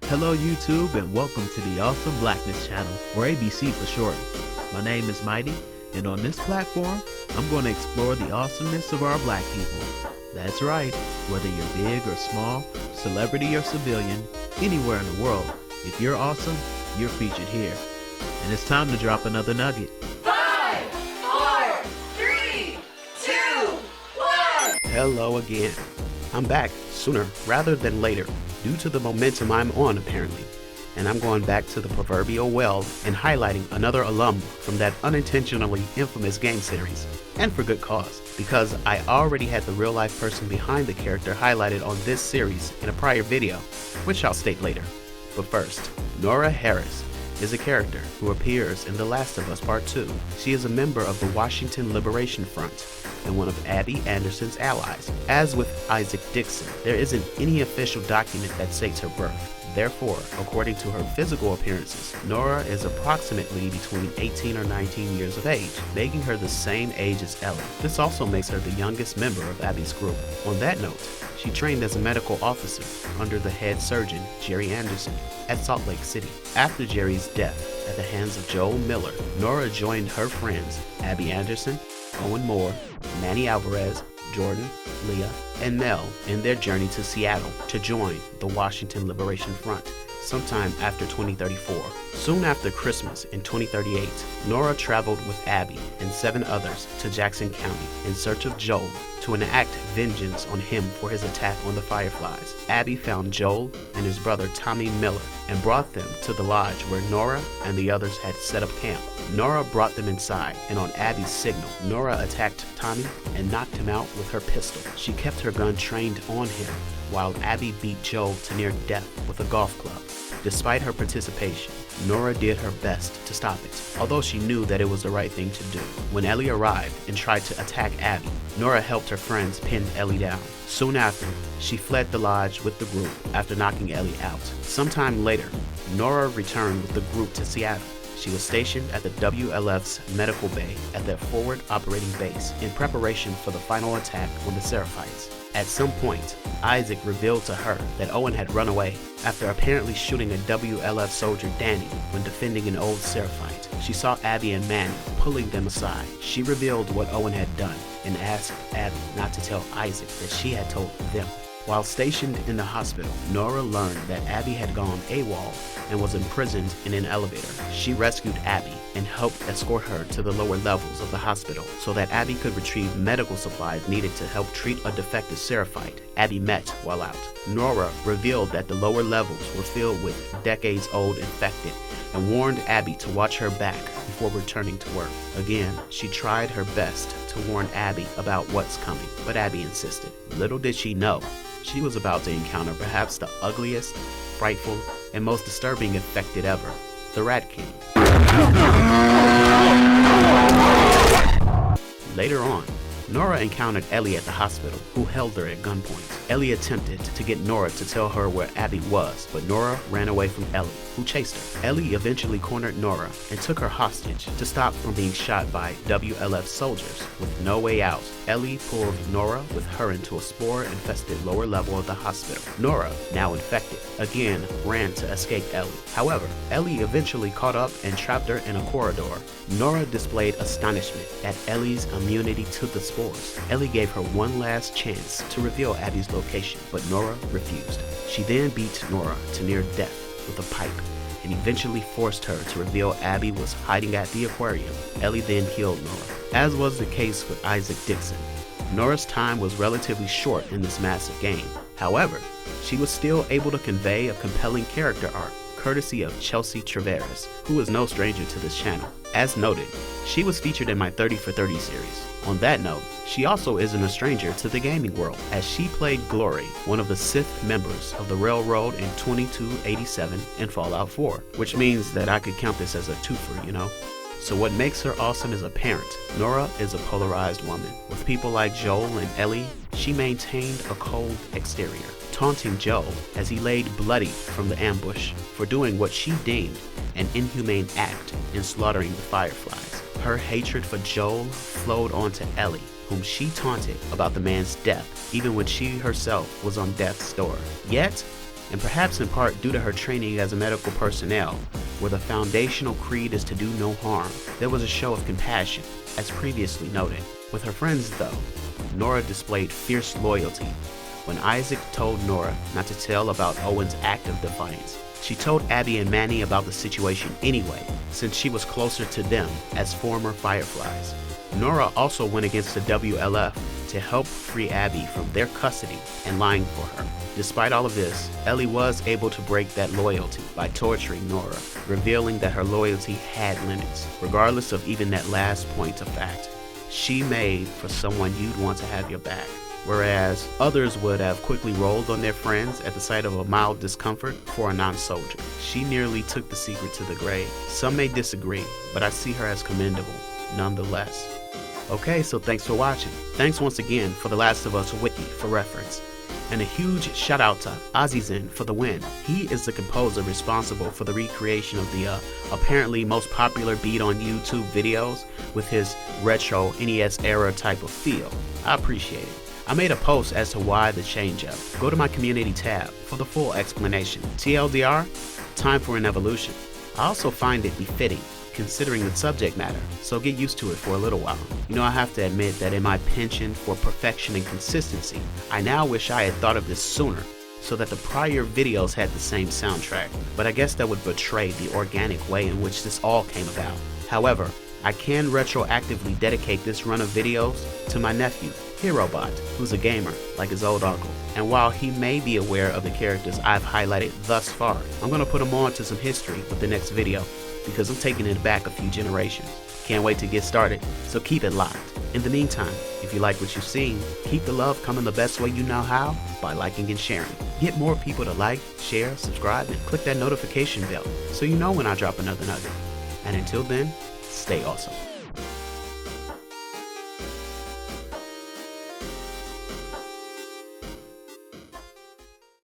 Hello YouTube and welcome to the awesome Blackness channel, or ABC for short. My name is Mighty, and on this platform, I'm going to explore the awesomeness of our black people. That's right, whether you're big or small, celebrity or civilian, anywhere in the world, if you're awesome, you're featured here. And it's time to drop another nugget. 5, 4, 3, 2, 1. Hello again. I'm back sooner rather than later due to the momentum I'm on apparently. And I'm going back to the proverbial well and highlighting another alum from that unintentionally infamous game series. And for good cause, because I already had the real life person behind the character highlighted on this series in a prior video, which I'll state later. But first, Nora Harris is a character who appears in The Last of Us Part 2. She is a member of the Washington Liberation Front and one of Abby Anderson's allies. As with Isaac Dixon, there isn't any official document that states her birth. Therefore, according to her physical appearances, Nora is approximately between 18 or 19 years of age, making her the same age as Ellie. This also makes her the youngest member of Abby's group. On that note, she trained as a medical officer under the head surgeon, Jerry Anderson, at Salt Lake City. After Jerry's death at the hands of Joel Miller, Nora joined her friends, Abby Anderson, Owen Moore, Manny Alvarez, Jordan, Leah, and Mel in their journey to Seattle to join the Washington Liberation Front sometime after 2034. Soon after Christmas in 2038, Nora traveled with Abby and 7 others to Jackson County in search of Joel to enact vengeance on him for his attack on the Fireflies. Abby found Joel and his brother Tommy Miller and brought them to the lodge where Nora and the others had set up camp. Nora brought them inside, and on Abby's signal, Nora attacked Tommy and knocked him out with her pistol. She kept her gun trained on him, while Abby beat Joel to near death with a golf club. Despite her participation, Nora did her best to stop it, although she knew that it was the right thing to do. When Ellie arrived and tried to attack Abby, Nora helped her friends pin Ellie down. Soon after, she fled the lodge with the group after knocking Ellie out. Sometime later, Nora returned with the group to Seattle. She was stationed at the WLF's medical bay at their forward operating base in preparation for the final attack on the Seraphites. At some point, Isaac revealed to her that Owen had run away after apparently shooting a WLF soldier, Danny, when defending an old Seraphite. She saw Abby and Manny pulling them aside. She revealed what Owen had done and asked Abby not to tell Isaac that she had told them. While stationed in the hospital, Nora learned that Abby had gone AWOL and was imprisoned in an elevator. She rescued Abby and helped escort her to the lower levels of the hospital so that Abby could retrieve medical supplies needed to help treat a defective Seraphite Abby met while out. Nora revealed that the lower levels were filled with decades-old infected and warned Abby to watch her back before returning to work. Again, she tried her best to warn Abby about what's coming, but Abby insisted. Little did she know, she was about to encounter perhaps the ugliest, frightful, and most disturbing infected ever, the Rat King. Later on, Nora encountered Ellie at the hospital, who held her at gunpoint. Ellie attempted to get Nora to tell her where Abby was, but Nora ran away from Ellie, who chased her. Ellie eventually cornered Nora and took her hostage to stop from being shot by WLF soldiers. With no way out, Ellie pulled Nora with her into a spore-infested lower level of the hospital. Nora, now infected, again ran to escape Ellie. However, Ellie eventually caught up and trapped her in a corridor. Nora displayed astonishment at Ellie's immunity to the spores. Ellie gave her one last chance to reveal Abby's location, but Nora refused. She then beat Nora to near death with a pipe and eventually forced her to reveal Abby was hiding at the aquarium. Ellie then killed Nora. As was the case with Isaac Dixon, Nora's time was relatively short in this massive game. However, she was still able to convey a compelling character arc, courtesy of Chelsea Traveris, who is no stranger to this channel. As noted, she was featured in my 30 for 30 series. On that note, she also isn't a stranger to the gaming world, as she played Glory, one of the Sith members of the Railroad in 2287 in Fallout 4, which means that I could count this as a twofer, you know? So what makes her awesome is apparent. Nora is a polarized woman. With people like Joel and Ellie, she maintained a cold exterior, taunting Joel as he laid bloody from the ambush for doing what she deemed an inhumane act in slaughtering the Fireflies. Her hatred for Joel flowed onto Ellie, whom she taunted about the man's death, even when she herself was on death's door. Yet, and perhaps in part due to her training as a medical personnel, where the foundational creed is to do no harm, there was a show of compassion, as previously noted. With her friends though, Nora displayed fierce loyalty. When Isaac told Nora not to tell about Owen's act of defiance, she told Abby and Manny about the situation anyway, since she was closer to them as former Fireflies. Nora also went against the WLF to help free Abby from their custody and lying for her. Despite all of this, Ellie was able to break that loyalty by torturing Nora, revealing that her loyalty had limits, regardless of even that last point of fact. She made for someone you'd want to have your back, whereas others would have quickly rolled on their friends at the sight of a mild discomfort for a non-soldier. She nearly took the secret to the grave. Some may disagree, but I see her as commendable, nonetheless. Okay, so thanks for watching. Thanks once again for The Last of Us Wiki for reference. And a huge shout out to Azizin for the win. He is the composer responsible for the recreation of the apparently most popular beat on YouTube videos with his retro NES era type of feel. I appreciate it. I made a post as to why the change up. Go to my community tab for the full explanation. TLDR, time for an evolution. I also find it befitting considering the subject matter, so get used to it for a little while. You know, I have to admit that in my penchant for perfection and consistency, I now wish I had thought of this sooner, so that the prior videos had the same soundtrack, but I guess that would betray the organic way in which this all came about. However, I can retroactively dedicate this run of videos to my nephew, HeroBot, who's a gamer like his old uncle. And while he may be aware of the characters I've highlighted thus far, I'm going to put him on to some history with the next video, because I'm taking it back a few generations. Can't wait to get started, so keep it locked. In the meantime, if you like what you've seen, keep the love coming the best way you know how, by liking and sharing. Get more people to like, share, subscribe, and click that notification bell so you know when I drop another nugget. And until then, stay awesome.